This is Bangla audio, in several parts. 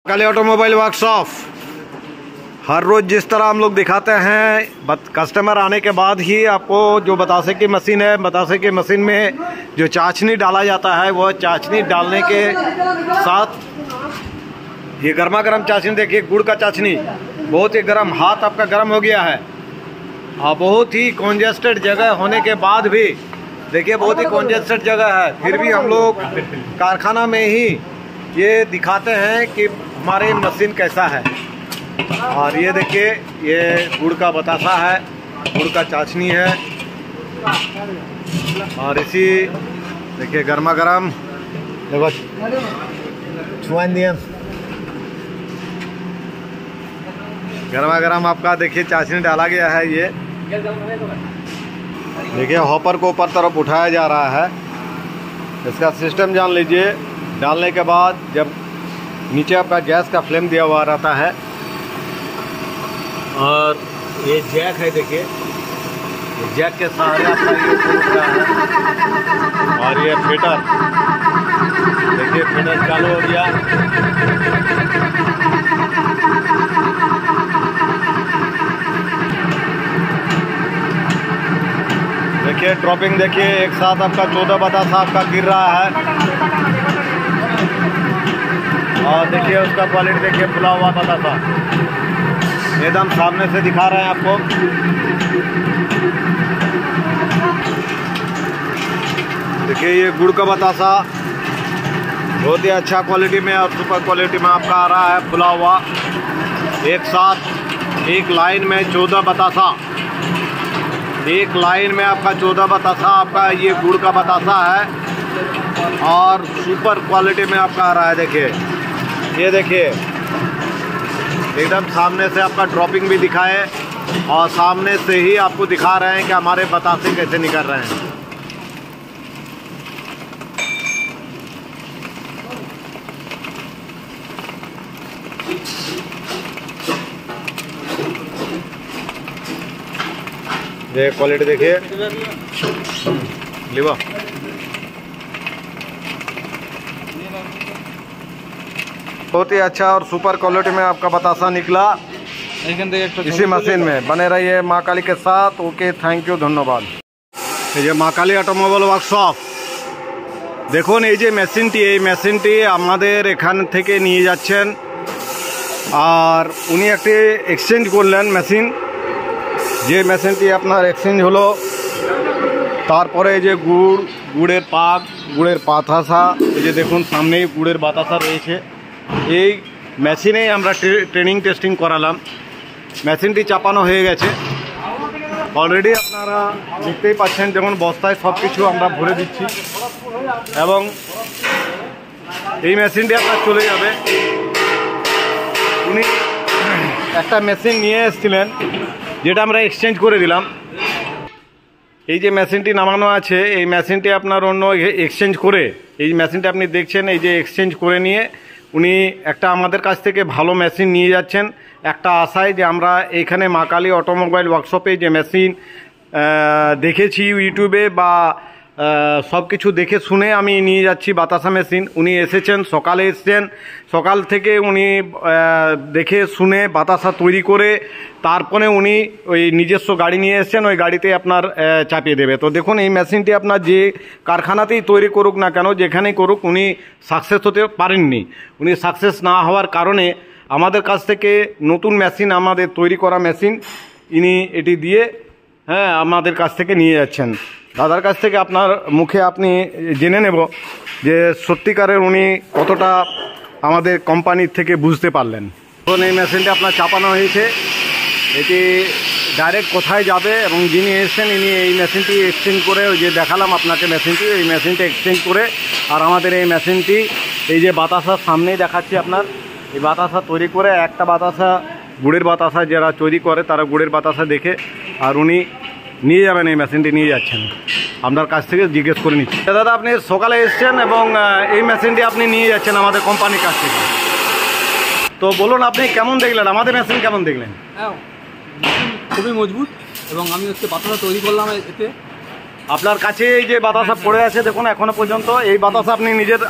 काली ऑटोमोबाइल वर्कशॉप हर रोज़ जिस तरह हम लोग दिखाते हैं, कस्टमर आने के बाद ही आपको जो बतासे की मशीन है, बतासे की मशीन में जो चाशनी डाला जाता है, वह चाशनी डालने के साथ ये गर्मा गर्म चाशनी देखिए, गुड़ का चाशनी बहुत ही गर्म, हाथ आपका गर्म हो गया है। और बहुत ही कॉन्जेस्टेड जगह होने के बाद भी देखिए, बहुत ही कॉन्जेस्टेड जगह है, फिर भी हम लोग कारखाना में ही ये दिखाते हैं कि हमारी मशीन कैसा है। और ये देखिए, ये गुड़ का बतासा है, गुड़ का चाशनी है। और इसी देखिए गर्मा गर्म, देखो गर्मा गर्म आपका देखिए चाशनी डाला गया है। ये देखिए हॉपर को ऊपर तरफ उठाया जा रहा है। इसका सिस्टम जान लीजिए। डालने के बाद जब नीचे आपका गैस का फ्लेम दिया हुआ रहता है, और ये जैक है, देखिए ये जैक के सहारे आपका ये घूमता है। और ये फीटर देखिए, फीटर चालू हो गया। देखिए ड्रॉपिंग देखिए, एक साथ आपका 14 बतासा आपका गिर रहा है। और देखिए उसका क्वालिटी देखिए, फुला हुआ बतासा एकदम सामने से दिखा रहे हैं आपको। देखिए ये गुड़ का बतासा बहुत ही अच्छा क्वालिटी में और सुपर क्वालिटी में आपका आ रहा है, फुला हुआ। एक साथ एक लाइन में 14 बतासा, एक लाइन में आपका 14 बतासा आपका ये गुड़ का बतासा है, और सुपर क्वालिटी में आपका आ रहा है। देखिए ये देखिए एकदम सामने से आपका ड्रॉपिंग भी दिखाए, और सामने से ही आपको दिखा रहे हैं कि हमारे बतासे कैसे निकल रहे हैं। ये क्वालिटी देखिए, लीवा बहुत ही अच्छा और सुपर क्वालिटी में आपका बतासा निकला इसी मशीन में। बने रहिए माँ काली के साथ। ओके, थैंक यू, धन्यवाद। ये माँ काली ऑटोमोबाइल वर्कशॉप দেখুন, এই যে মেশিনটি আমাদের এখান থেকে নিয়ে যাচ্ছেন, আর উনি একটি এক্সচেঞ্জ করলেন মেশিন। যে মেশিনটি আপনার এক্সচেঞ্জ হলো, তারপরে এই যে গুড়ের পাক, গুড়ের বাতাসা, এই যে দেখুন সামনেই গুড়ের বাতাসা রয়েছে। এই মেশিনেই আমরা ট্রেনিং টেস্টিং করালাম। মেশিনটি চাপানো হয়ে গেছে অলরেডি, আপনারা দেখতেই পাচ্ছেন। যেমন বস্তায় সব কিছু আমরা ভরে দিচ্ছি, এবং এই মেশিনটি আপনার চলে যাবে। উনি একটা মেশিন নিয়ে এসেছিলেন, যেটা আমরা এক্সচেঞ্জ করে দিলাম। এই যে মেশিনটি নামানো আছে, এই মেশিনটি আপনার অন্য এক্সচেঞ্জ করে, এই মেশিনটা আপনি দেখছেন, এই যে এক্সচেঞ্জ করে নিয়ে উনি একটা আমাদের কাছ থেকে ভালো মেশিন নিয়ে যাচ্ছেন, একটা আশায় যে আমরা এইখানে মা কালী অটোমোবাইল ওয়ার্কশপে যে মেশিন দেখেছি ইউটিউবে বা সব কিছু দেখে শুনে আমি নিয়ে যাচ্ছি বাতাসা মেশিন। উনি এসেছেন, সকালে এসেছেন, সকাল থেকে উনি দেখে শুনে বাতাসা তৈরি করে তারপরে উনি ওই নিজস্ব গাড়ি নিয়ে এসেছেন, ওই গাড়িতে আপনার চাপিয়ে দেবে। তো দেখুন, এই মেশিনটি আপনার যে কারখানাতেই তৈরি করুক না কেন, যেখানেই করুক, উনি সাকসেস হতে পারেননি। উনি সাকসেস না হওয়ার কারণে আমাদের কাছ থেকে নতুন মেশিন, আমাদের তৈরি করা মেশিন ইনি এটি দিয়ে আমাদের কাছ থেকে নিয়ে যাচ্ছেন। দাদার কাছ থেকে আপনার মুখে আপনি জেনে নেব যে সত্যিকারের উনি কতটা আমাদের কোম্পানির থেকে বুঝতে পারলেন। এখন এই মেশিনটা আপনার চাপানো হয়েছে, এটি ডাইরেক্ট কোথায় যাবে, এবং যিনি এসেছেন ইনি এই মেশিনটি এক্সচেঞ্জ করে, ওই যে দেখালাম আপনাকে মেশিনটি, এই মেশিনটা এক্সচেঞ্জ করে, আর আমাদের এই মেশিনটি এই যে বাতাসার সামনেই দেখাচ্ছি আপনার, এই বাতাসা তৈরি করে, একটা বাতাসা গুড়ের বাতাসা যারা তৈরি করে তারা গুড়ের বাতাসা দেখে, আর উনি নিয়ে যাবেন, এই মেশিনটি নিয়ে যাচ্ছেন। আপনার কাছ থেকে জিজ্ঞেস করে নিচ্ছি। দাদা আপনি সকালে এসছেন এবং এই মেশিনটি আপনি নিয়ে যাচ্ছেন আমাদের কোম্পানির কাছ থেকে, তো বলুন আপনি কেমন দেখলেন, আমাদের মেশিন কেমন দেখলেন? খুবই মজবুত, এবং আমি বাতাসা তৈরি করলাম এতে। আপনার কাছে এই যে বাতাসা পড়ে আছে দেখুন এখনো পর্যন্ত, এই বাতাসা আপনি নিজের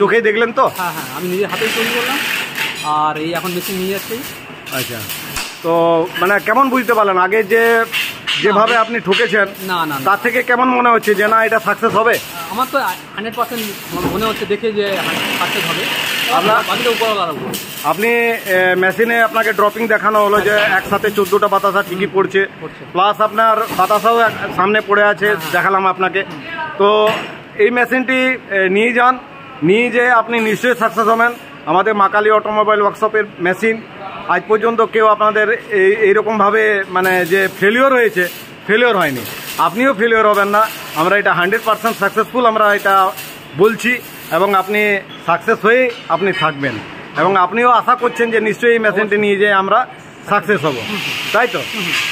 চোখেই দেখলেন তো? হ্যাঁ হ্যাঁ, আমি নিজের হাতেই তৈরি করলাম। আর এই এখন মেশিন নিয়ে যাচ্ছি। আচ্ছা, তো মানে কেমন বুঝতে পারলেন আগে যেভাবে আপনি ঠকেছেন না না না, তার থেকে কেমন মনে হচ্ছে যে না এটা সাকসেস হবে? আমার তো 100% মনে হচ্ছে দেখে যে সাকসেস হবে। বাকিটা উপরওয়ালার উপর। আপনি মেশিনে আপনাকে ড্রপিং দেখানো হলো যে একসাথে 14টা বাতাসা ঠিকই পড়ছে, প্লাস আপনার বাতাসাও সামনে পড়ে আছে, দেখালাম আপনাকে। তো এই মেশিনটি নিয়ে যান, নিয়ে যেয়ে আপনি নিশ্চয়ই সাকসেস হবেন। আমাদের মা কালী অটোমোবাইল ওয়ার্কশপের মেশিন আজ পর্যন্ত কেউ আপনাদের এইরকমভাবে মানে যে ফেলিওর হয়েছে, ফেলিওর হয়নি। আপনিও ফেলিওর হবেন না। আমরা এটা 100% সাকসেসফুল আমরা এটা বলছি, এবং আপনি সাকসেস হয়েই আপনি থাকবেন, এবং আপনিও আশা করছেন যে নিশ্চয়ই এই মেশিনটি নিয়ে যেয়ে আমরা সাকসেস হব, তাই তো?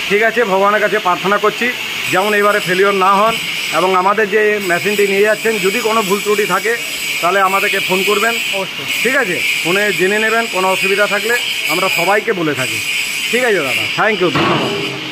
ঠিক আছে, ভগবানের কাছে প্রার্থনা করছি যেমন এবারে ফেলিওর না হন, এবং আমাদের যে মেশিনটি নিয়ে যাচ্ছেন যদি কোনো ভুল ত্রুটি থাকে তাহলে আমাদেরকে ফোন করবেন অবশ্যই, ঠিক আছে? ফোনে জেনে নেবেন, কোনো অসুবিধা থাকলে আমরা সবাইকে বলে থাকি। ঠিক আছে দাদা, থ্যাংক ইউ, ধন্যবাদ।